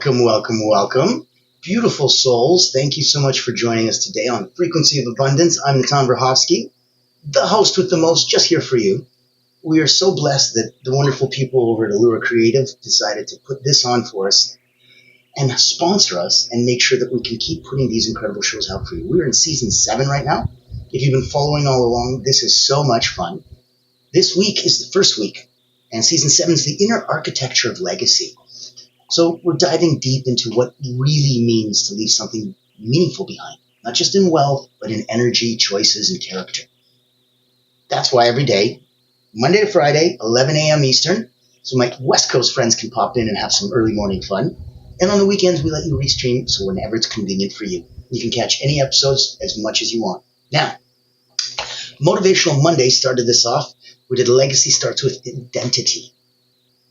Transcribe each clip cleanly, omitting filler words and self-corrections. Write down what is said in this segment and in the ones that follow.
Welcome, welcome, welcome. Beautiful souls, thank you so much for joining us today on Frequency of Abundance. I'm Natan Verhovsky, the host with the most, just here for you. We are so blessed that the wonderful people over at Allura Creative decided to put this on for us and sponsor us and make sure that we can keep putting these incredible shows out for you. We're in season 7 right now. If you've been following all along, this is so much fun. This week is the first week, and season 7 is the inner architecture of legacy. So we're diving deep into what really means to leave something meaningful behind, not just in wealth, but in energy, choices, and character. That's why every day, Monday to Friday, 11 a.m. Eastern, so my West Coast friends can pop in and have some early morning fun. And on the weekends, we let you restream, so whenever it's convenient for you. You can catch any episodes as much as you want. Now, Motivational Monday started this off. We did Legacy Starts with Identity.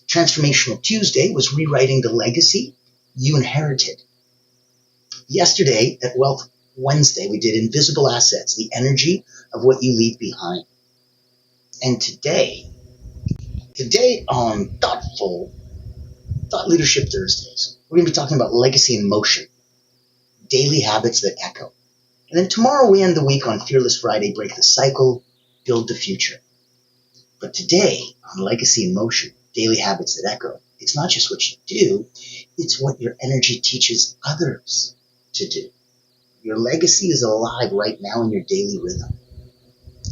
Transformational Tuesday was rewriting the legacy you inherited. Yesterday at Wealth Wednesday, we did Invisible Assets, the energy of what you leave behind. And today on Thought Leadership Thursdays, we're going to be talking about legacy in motion, daily habits that echo. And then tomorrow we end the week on Fearless Friday, break the cycle, build the future. But today on Legacy in Motion, daily habits that echo, it's not just what you do, it's what your energy teaches others to do. Your legacy is alive right now in your daily rhythm.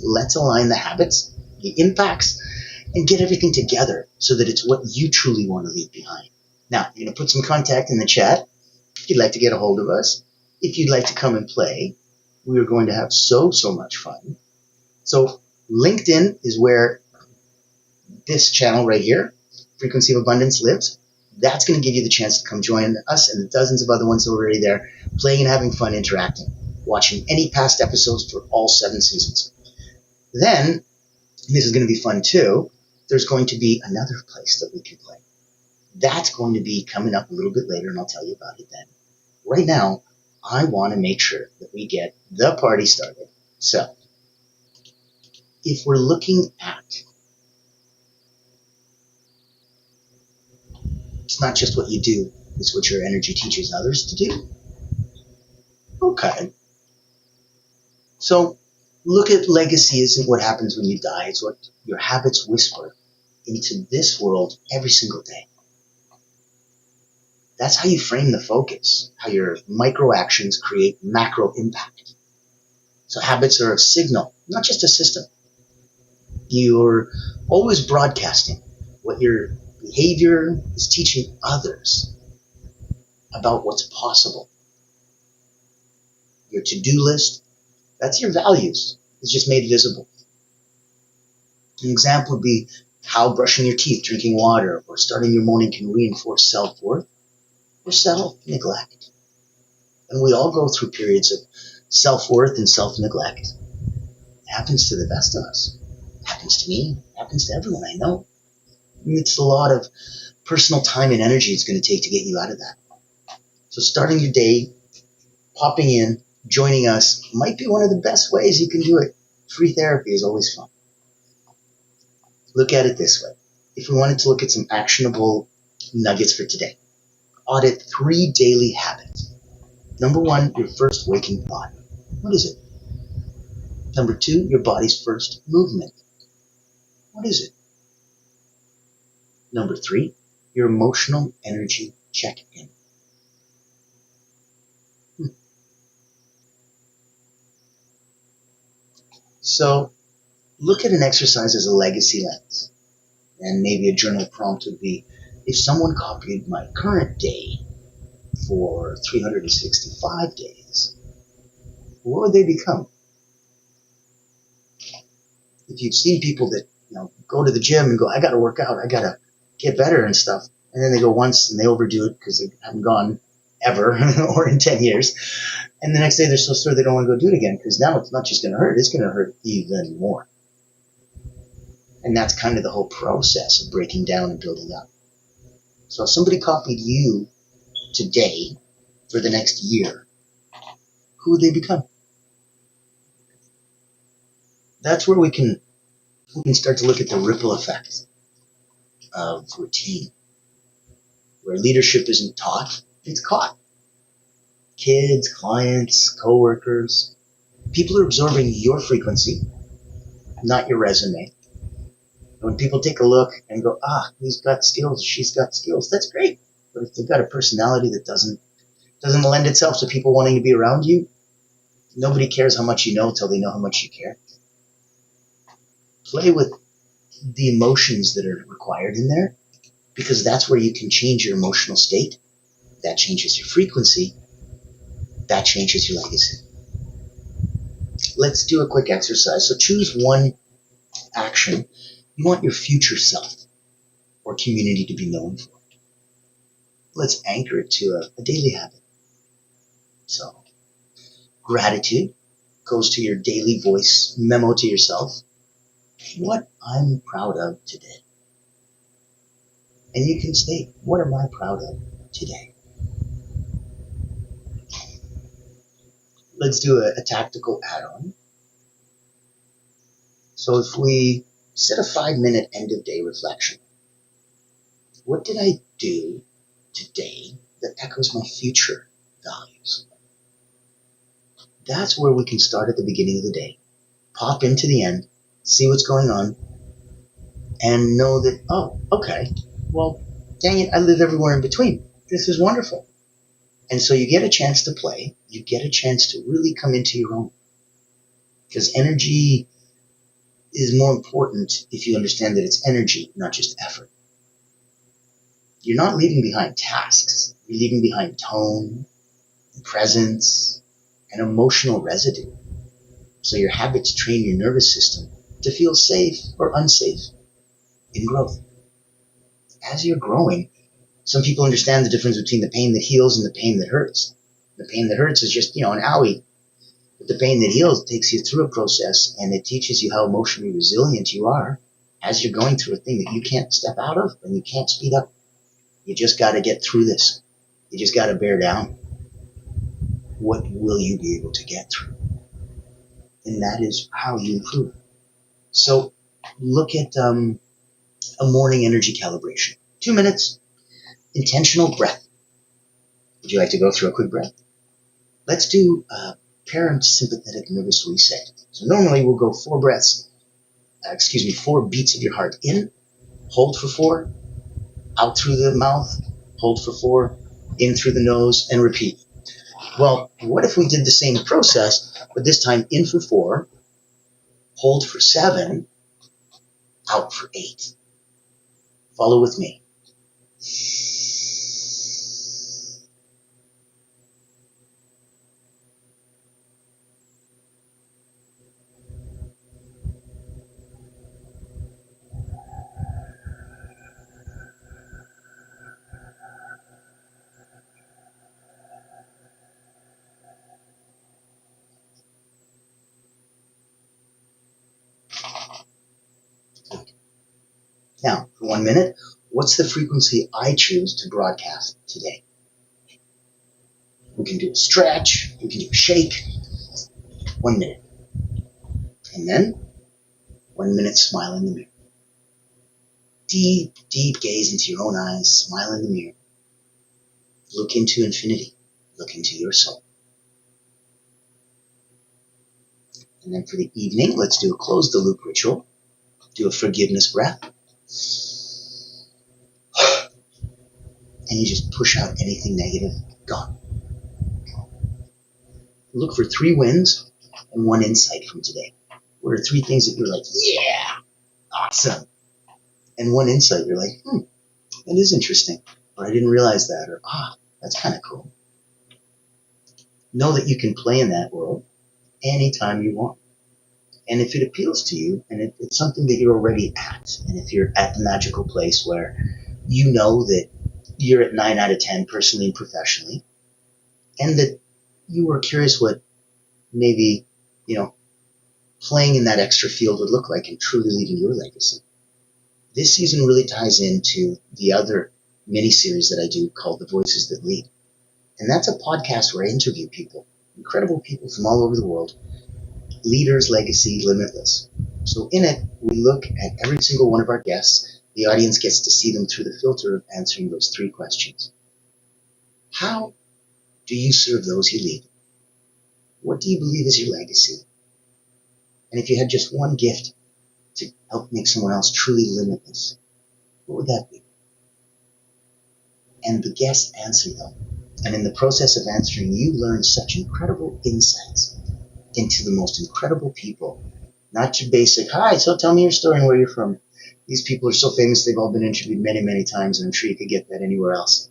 Let's align the habits, the impacts, and get everything together so that it's what you truly want to leave behind. Now, I'm going to put some contact in the chat if you'd like to get a hold of us. If you'd like to come and play, we are going to have so much fun. So LinkedIn is where this channel right here, Frequency of Abundance, lives. That's going to give you the chance to come join us and the dozens of other ones already there, playing and having fun, interacting, watching any past episodes for all 7 seasons. Then, this is going to be fun too, there's going to be another place that we can play. That's going to be coming up a little bit later, and I'll tell you about it then. Right now, I want to make sure that we get the party started. So, if we're looking at, it's not just what you do, it's what your energy teaches others to do. Okay. So, look at legacy isn't what happens when you die, it's what your habits whisper into this world every single day. That's how you frame the focus, how your micro actions create macro impact. So habits are a signal, not just a system. You're always broadcasting what your behavior is teaching others about what's possible. Your to-do list, that's your values. It's just made visible. An example would be how brushing your teeth, drinking water, or starting your morning can reinforce self-worth or self-neglect. And we all go through periods of self-worth and self-neglect. It happens to the best of us. It happens to me. It happens to everyone I know. And it's a lot of personal time and energy it's going to take to get you out of that. So starting your day, popping in, joining us might be one of the best ways you can do it. Free therapy is always fun. Look at it this way. If we wanted to look at some actionable nuggets for today, audit 3 daily habits. Number 1, your first waking thought. What is it? Number 2, your body's first movement. What is it? Number 3, your emotional energy check-in. So, look at an exercise as a legacy lens. And maybe a journal prompt would be, if someone copied my current day for 365 days, what would they become? If you've seen people that go to the gym and go, I got to work out, I got to get better and stuff, and then they go once and they overdo it because they haven't gone ever or in 10 years, and the next day they're so sore they don't want to go do it again because now it's not just going to hurt, it's going to hurt even more. And that's kind of the whole process of breaking down and building up. So if somebody copied you today for the next year, who would they become? That's where we can start to look at the ripple effect of routine, where leadership isn't taught, It's caught. Kids, clients, coworkers, people are absorbing your frequency, not your resume. When people take a look and go, he's got skills, she's got skills, that's great. But if they've got a personality that doesn't lend itself to people wanting to be around you, nobody cares how much you know till they know how much you care. Play with the emotions that are required in there, because that's where you can change your emotional state. That changes your frequency. That changes your legacy. Let's do a quick exercise. So choose one action you want your future self or community to be known for. Let's anchor it to a daily habit. So gratitude goes to your daily voice memo to yourself. What I'm proud of today. And you can state, what am I proud of today? Let's do a tactical add-on. So if we set a 5-minute end of day reflection, what did I do today that echoes my future values? That's where we can start at the beginning of the day, pop into the end, see what's going on, and know that, okay, well, dang it, I live everywhere in between. This is wonderful. And so you get a chance to play, you get a chance to really come into your own. Because energy is more important if you understand that it's energy, not just effort. You're not leaving behind tasks, you're leaving behind tone, presence, and emotional residue. So your habits train your nervous system to feel safe or unsafe in growth. As you're growing, some people understand the difference between the pain that heals and the pain that hurts. The pain that hurts is just, an owie. But the pain that heals takes you through a process, and it teaches you how emotionally resilient you are as you're going through a thing that you can't step out of and you can't speed up. You just got to get through this. You just got to bear down. What will you be able to get through? And that is how you improve. So look at a morning energy calibration. 2 minutes, intentional breath. Would you like to go through a quick breath? Let's do parasympathetic nervous reset. So normally we'll go 4 beats of your heart in, hold for 4, out through the mouth, hold for 4, in through the nose, and repeat. Well, what if we did the same process, but this time in for 4, hold for 7, out for 8. Follow with me. Now, for 1 minute, what's the frequency I choose to broadcast today? We can do a stretch, we can do a shake. 1 minute. And then, 1 minute, smile in the mirror. Deep, deep gaze into your own eyes, smile in the mirror. Look into infinity. Look into your soul. And then for the evening, let's do a close the loop ritual. Do a forgiveness breath. And you just push out anything negative. Gone. Look for 3 wins and 1 insight from today. What are 3 things that you're like, yeah, awesome. And 1 insight, you're like, that is interesting. Or I didn't realize that. Or, that's kind of cool. Know that you can play in that world anytime you want. And if it appeals to you, and if it's something that you're already at, and if you're at the magical place where you know that you're at 9 out of 10 personally and professionally, and that you were curious what maybe, playing in that extra field would look like and truly leaving your legacy. This season really ties into the other mini-series that I do called The Voices That Lead. And that's a podcast where I interview people, incredible people from all over the world, leaders, legacy, limitless. So in it, we look at every single one of our guests. The audience gets to see them through the filter of answering those 3 questions. How do you serve those you lead? What do you believe is your legacy? And if you had just one gift to help make someone else truly limitless, what would that be? And the guests answer them. And in the process of answering, you learn such incredible insights into the most incredible people. Not your basic, hi, so tell me your story and where you're from. These people are so famous, they've all been interviewed many, many times, and I'm sure you could get that anywhere else.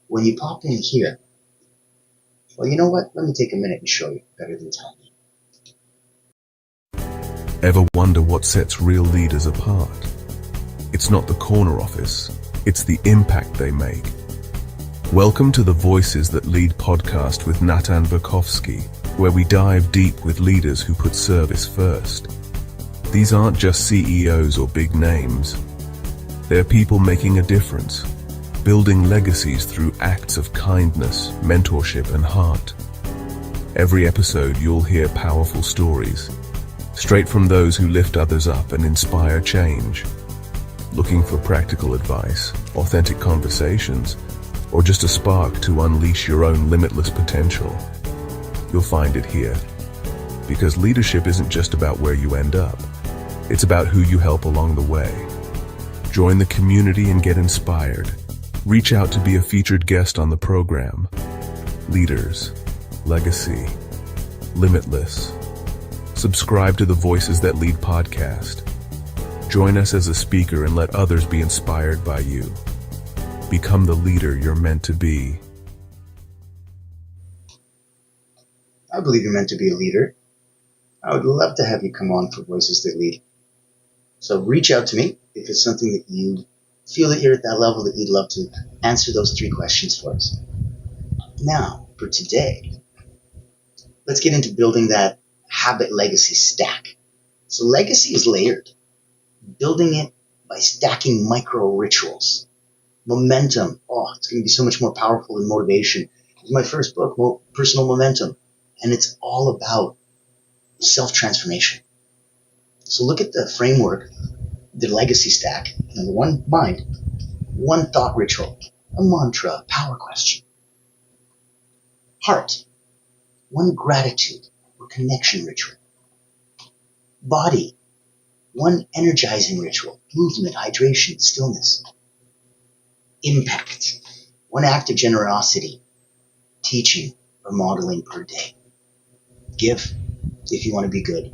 When you pop in here, well, you know what? Let me take a minute and show you better than telling you. Ever wonder what sets real leaders apart? It's not the corner office, it's the impact they make. Welcome to the Voices That Lead podcast with Natan Verkovsky, where we dive deep with leaders who put service first. These aren't just CEOs or big names. They're people making a difference, building legacies through acts of kindness, mentorship, and heart. Every episode you'll hear powerful stories, straight from those who lift others up and inspire change. Looking for practical advice, authentic conversations, or just a spark to unleash your own limitless potential? You'll find it here. Because leadership isn't just about where you end up, it's about who you help along the way. Join the community and get inspired. Reach out to be a featured guest on the program. Leaders, legacy, limitless. Subscribe to the Voices That Lead podcast. Join us as a speaker and let others be inspired by you. Become the leader you're meant to be. I believe you're meant to be a leader. I would love to have you come on for Voices That Lead. So reach out to me if it's something that you feel that you're at that level that you'd love to answer those 3 questions for us. Now, for today, let's get into building that habit legacy stack. So legacy is layered. Building it by stacking micro rituals. Momentum. Oh, it's going to be so much more powerful than motivation. It's my first book, Personal Momentum. And it's all about self-transformation. So look at the framework, the legacy stack. Number 1, mind. 1 thought ritual, a mantra, a power question. Heart. 1 gratitude or connection ritual. Body. 1 energizing ritual, movement, hydration, stillness. Impact. 1 act of generosity, teaching, or modeling per day. Give if you want to be good.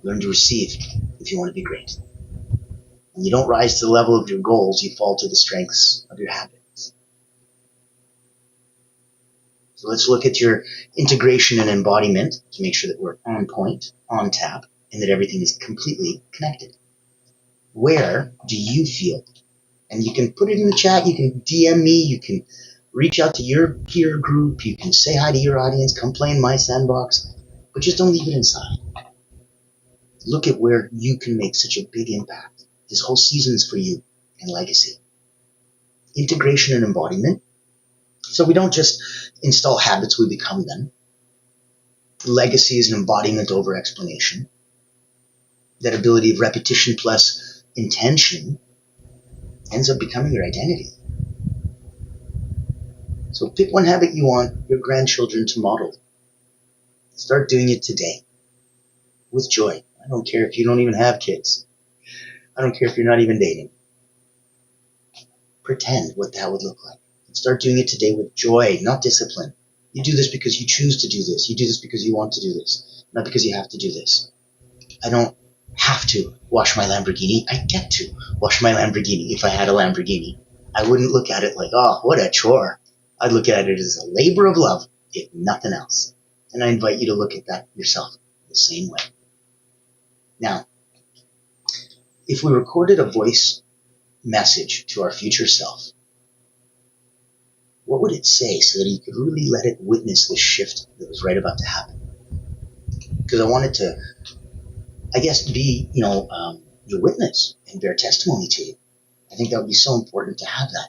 Learn to receive if you want to be great. When you don't rise to the level of your goals, you fall to the strengths of your habits. So let's look at your integration and embodiment to make sure that we're on point, on tap, and that everything is completely connected. Where do you feel? And you can put it in the chat, you can DM me, you can reach out to your peer group, you can say hi to your audience, come play in my sandbox, but just don't leave it inside. Look at where you can make such a big impact. This whole season is for you and legacy. Integration and embodiment. So we don't just install habits, we become them. Legacy is an embodiment over explanation. That ability of repetition plus intention ends up becoming your identity. So pick 1 habit you want your grandchildren to model. Start doing it today with joy. I don't care if you don't even have kids. I don't care if you're not even dating. Pretend what that would look like. Start doing it today with joy, not discipline. You do this because you choose to do this. You do this because you want to do this, not because you have to do this. I don't have to wash my Lamborghini. I get to wash my Lamborghini. If I had a Lamborghini, I wouldn't look at it like, oh, what a chore. I'd look at it as a labor of love, if nothing else. And I invite you to look at that yourself the same way. Now, if we recorded a voice message to our future self, what would it say so that you could really let it witness this shift that was right about to happen? Because I wanted to, I guess, be, your witness and bear testimony to you. I think that would be so important to have that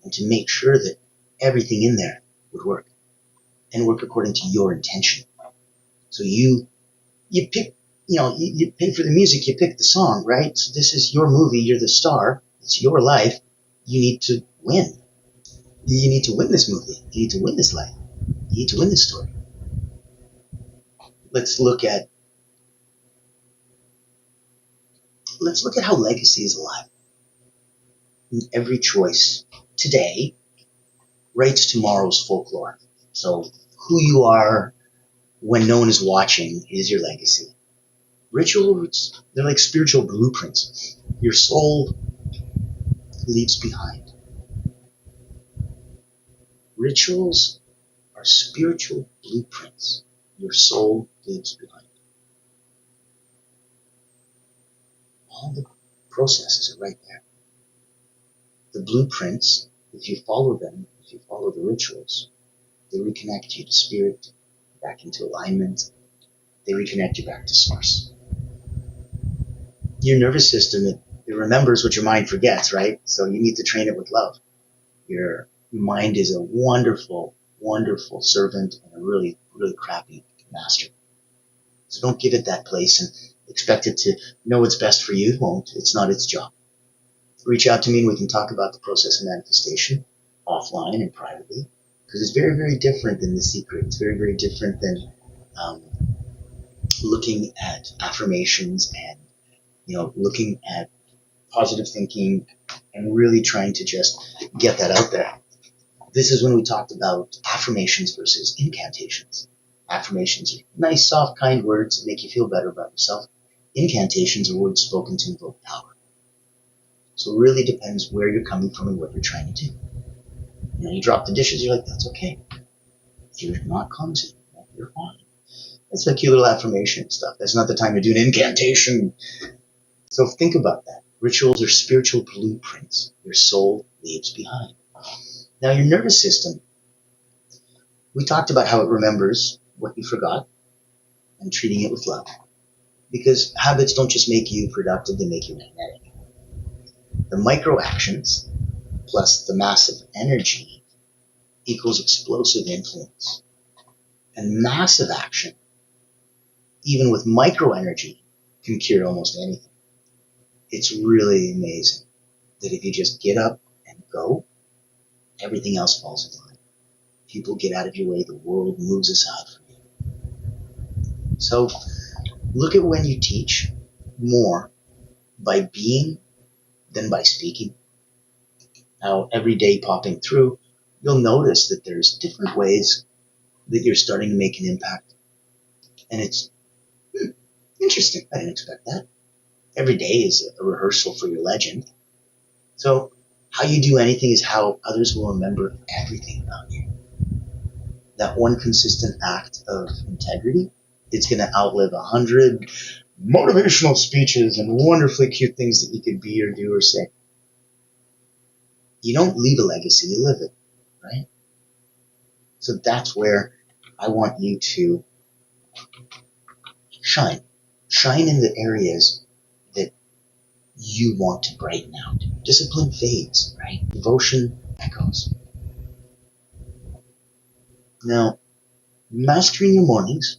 and to make sure that everything in there would work and work according to your intention. So you pick, you pay for the music, you pick the song, right? So this is your movie, you're the star, it's your life, you need to win. You need to win this movie. You need to win this life. You need to win this story. Let's look at how legacy is alive. In every choice today writes tomorrow's folklore. So who you are when no one is watching is your legacy. Rituals, they're like spiritual blueprints your soul leaves behind. Rituals are spiritual blueprints your soul leaves behind. All the processes are right there. The blueprints, if you follow them, if you follow the rituals, they reconnect you to spirit, back into alignment. They reconnect you back to source. Your nervous system, it remembers what your mind forgets, right? So you need to train it with love. Your mind is a wonderful, wonderful servant and a really, really crappy master. So don't give it that place and expect it to know what's best for you. It won't. It's not its job. Reach out to me and we can talk about the process of manifestation offline and privately, because it's very, very different than The Secret. It's very, very different than looking at affirmations and looking at positive thinking and really trying to just get that out there. This is when we talked about affirmations versus incantations. Affirmations are nice, soft, kind words that make you feel better about yourself. Incantations are words spoken to invoke power. So it really depends where you're coming from and what you're trying to do. You drop the dishes, you're like, that's okay. If you're not clumsy, you're fine. That's a cute little affirmation stuff. That's not the time to do an incantation. So think about that. Rituals are spiritual blueprints your soul leaves behind. Now, your nervous system, we talked about how it remembers what you forgot and treating it with love. Because habits don't just make you productive, they make you magnetic. The micro actions plus the massive energy equals explosive influence. And massive action, even with micro energy, can cure almost anything. It's really amazing that if you just get up and go, everything else falls in line. People get out of your way, the world moves aside for you. So look at when you teach more by being than by speaking. Now, every day popping through, you'll notice that there's different ways that you're starting to make an impact. And it's interesting. I didn't expect that. Every day is a rehearsal for your legend. So how you do anything is how others will remember everything about you. That one consistent act of integrity, it's going to outlive 100 motivational speeches and wonderfully cute things that you could be or do or say. You don't leave a legacy, you live it, right? So that's where I want you to shine. Shine in the areas that you want to brighten out. Discipline fades, right? Devotion echoes. Now, mastering your mornings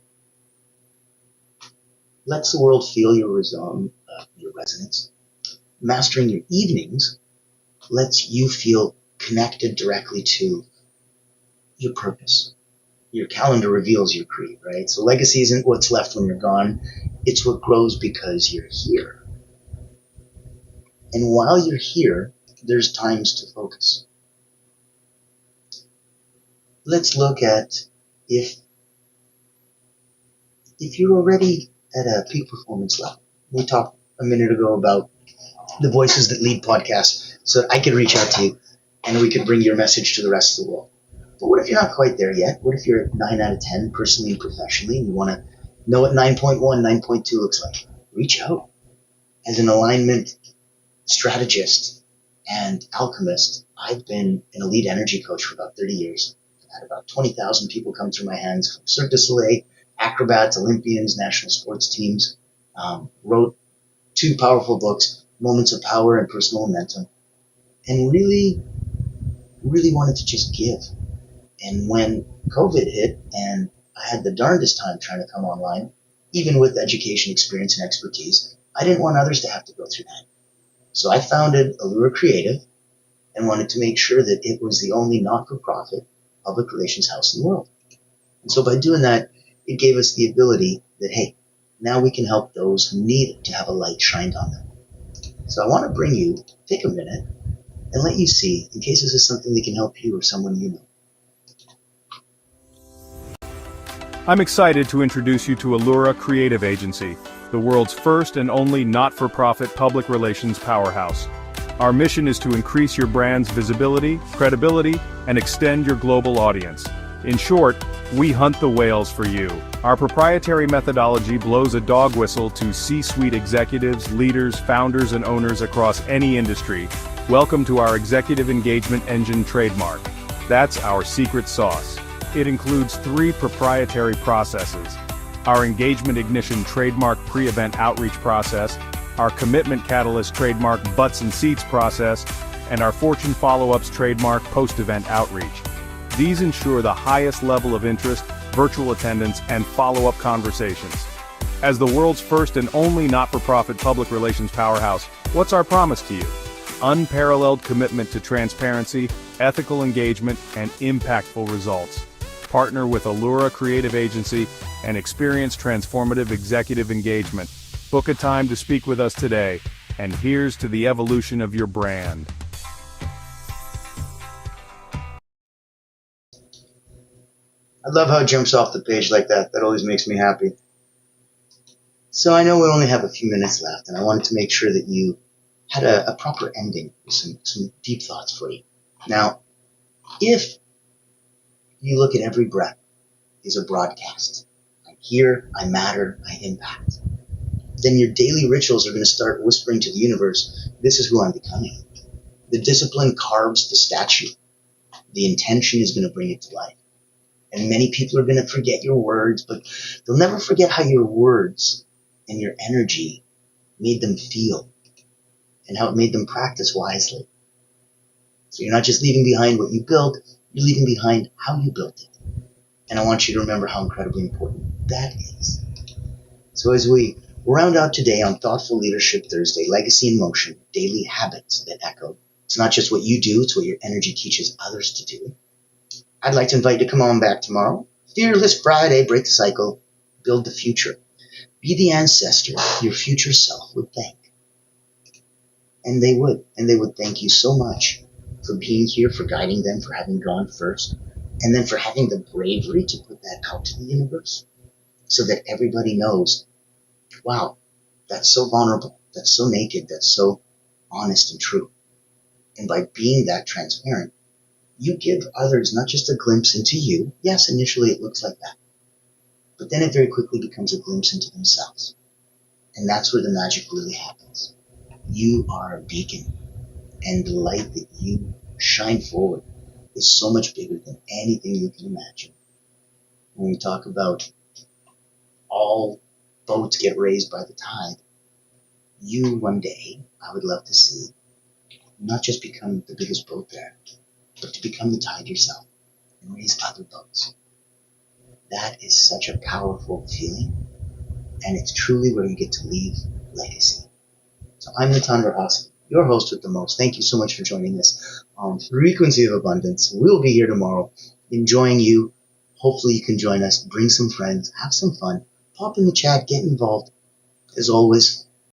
lets the world feel your resonance. Mastering your evenings lets you feel connected directly to your purpose. Your calendar reveals your creed, right? So legacy isn't what's left when you're gone. It's what grows because you're here. And while you're here, there's times to focus. Let's look at if you're already at a peak performance level. We talked a minute ago about the Voices That Lead podcast so that I could reach out to you and we could bring your message to the rest of the world. But what if you're not quite there yet? What if you're at 9 out of 10 personally and professionally and you want to know what 9.1, 9.2 looks like? Reach out. As an alignment strategist and alchemist, I've been an elite energy coach for about 30 years. I've had about 20,000 people come through my hands from Cirque du Soleil, acrobats, Olympians, national sports teams. Wrote 2 powerful books, Moments of Power and Personal Momentum, and really, really wanted to just give. And when COVID hit and I had the darndest time trying to come online, even with education, experience, and expertise, I didn't want others to have to go through that. So I founded Allure Creative, and wanted to make sure that it was the only not-for-profit public relations house in the world. And so by doing that, it gave us the ability that, hey, now we can help those who need to have a light shined on them. So I want to bring you, take a minute, and let you see, in case this is something that can help you or someone you know. I'm excited to introduce you to Allura Creative Agency, the world's first and only not-for-profit public relations powerhouse. Our mission is to increase your brand's visibility, credibility, and extend your global audience. In short, we hunt the whales for you. Our proprietary methodology blows a dog whistle to C-suite executives, leaders, founders, and owners across any industry. Welcome to our Executive Engagement Engine trademark. That's our secret sauce. It includes 3 proprietary processes: our Engagement Ignition trademark pre-event outreach process, our Commitment Catalyst trademark butts and seats process, and our Fortune Follow-ups trademark post-event outreach. These ensure the highest level of interest, virtual attendance, and follow-up conversations. As the world's first and only not-for-profit public relations powerhouse, what's our promise to you? Unparalleled commitment to transparency, ethical engagement, and impactful results. Partner with Allura Creative Agency and experience transformative executive engagement. Book a time to speak with us today, and here's to the evolution of your brand. I love how it jumps off the page like that. That always makes me happy. So I know we only have a few minutes left, and I wanted to make sure that you had a proper ending with some deep thoughts for you. Now, if you look at every breath is a broadcast, I'm here, I matter, I impact, then your daily rituals are going to start whispering to the universe, this is who I'm becoming. The discipline carves the statue. The intention is going to bring it to life. And many people are going to forget your words, but they'll never forget how your words and your energy made them feel and how it made them practice wisely. So you're not just leaving behind what you built, you're leaving behind how you built it. And I want you to remember how incredibly important that is. So as we round out today on Thoughtful Leadership Thursday, Legacy in Motion, daily habits that echo. It's not just what you do, it's what your energy teaches others to do. I'd like to invite you to come on back tomorrow. Fearless Friday, break the cycle, build the future. Be the ancestor your future self would thank. And they would thank you so much for being here, for guiding them, for having gone first, and then for having the bravery to put that out to the universe so that everybody knows, wow, that's so vulnerable, that's so naked, that's so honest and true. And by being that transparent, you give others not just a glimpse into you. Yes, initially it looks like that. But then it very quickly becomes a glimpse into themselves. And that's where the magic really happens. You are a beacon, and the light that you shine forward is so much bigger than anything you can imagine. When we talk about all boats get raised by the tide, you one day, I would love to see, not just become the biggest boat there, but to become the tide yourself and raise other boats. That is such a powerful feeling, and it's truly where you get to leave legacy. So I'm Natan Rahas, your host with the most. Thank you so much for joining us on Frequency of Abundance. We'll be here tomorrow enjoying you. Hopefully you can join us, bring some friends, have some fun, pop in the chat, get involved. As always,